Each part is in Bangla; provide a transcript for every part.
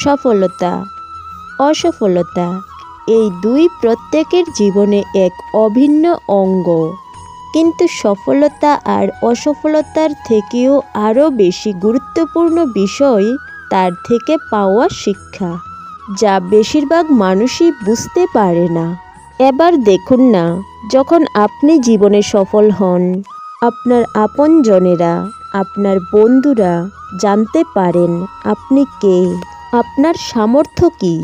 সফলতা, অসফলতা এই দুই প্রত্যেকের জীবনে এক অভিন্ন অঙ্গ। কিন্তু সফলতা আর অসফলতার থেকেও আরও বেশি গুরুত্বপূর্ণ বিষয় তার থেকে পাওয়া শিক্ষা, যা বেশিরভাগ মানুষই বুঝতে পারে না। এবার দেখুন না, যখন আপনি জীবনে সফল হন, আপনার আপনজনেরা, আপনার বন্ধুরা জানতে পারেন আপনি কে, আপনার সামর্থ্য কী।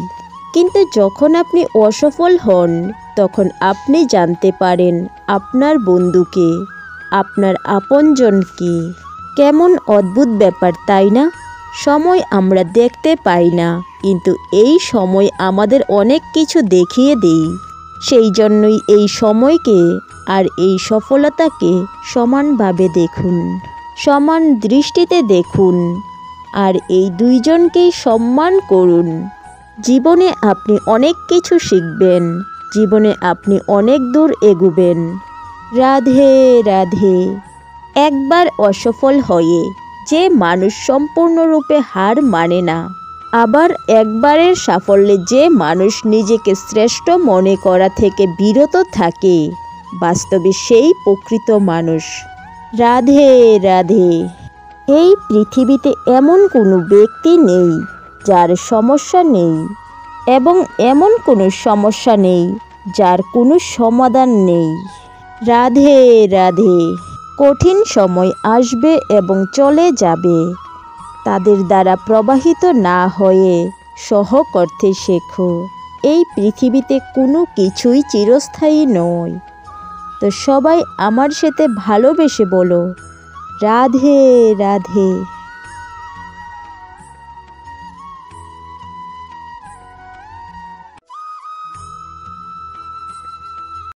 কিন্তু যখন আপনি অসফল হন, তখন আপনি জানতে পারেন আপনার বন্ধুকে, আপনার আপনজনকে। কেমন অদ্ভুত ব্যাপার, তাই না? সময় আমরা দেখতে পাই না, কিন্তু এই সময় আমাদের অনেক কিছু দেখিয়ে দেয়। সেই জন্যই এই সময়কে আর এই সফলতাকে সমানভাবে দেখুন, সমান দৃষ্টিতে দেখুন, আর এই দুইজনকেই সম্মান করুন। জীবনে আপনি অনেক কিছু শিখবেন, জীবনে আপনি অনেক দূর এগোবেন। রাধে রাধে। একবার অসফল হয়ে যে মানুষ সম্পূর্ণরূপে হার মানে না, আবার একবারের সাফল্যে যে মানুষ নিজেকে শ্রেষ্ঠ মনে করা থেকে বিরত থাকে, বাস্তবে সেই প্রকৃত মানুষ। রাধে রাধে। এই পৃথিবীতে এমন কোনো ব্যক্তি নেই যার সমস্যা নেই, এবং এমন কোনো সমস্যা নেই যার কোনো সমাধান নেই। রাধে রাধে। কঠিন সময় আসবে এবং চলে যাবে, তাদের দ্বারা প্রবাহিত না হয়ে সহ করতে শেখো। এই পৃথিবীতে কোনো কিছুই চিরস্থায়ী নয়। তো সবাই আমার সাথে ভালোবেসে বলো রাধে রাধে।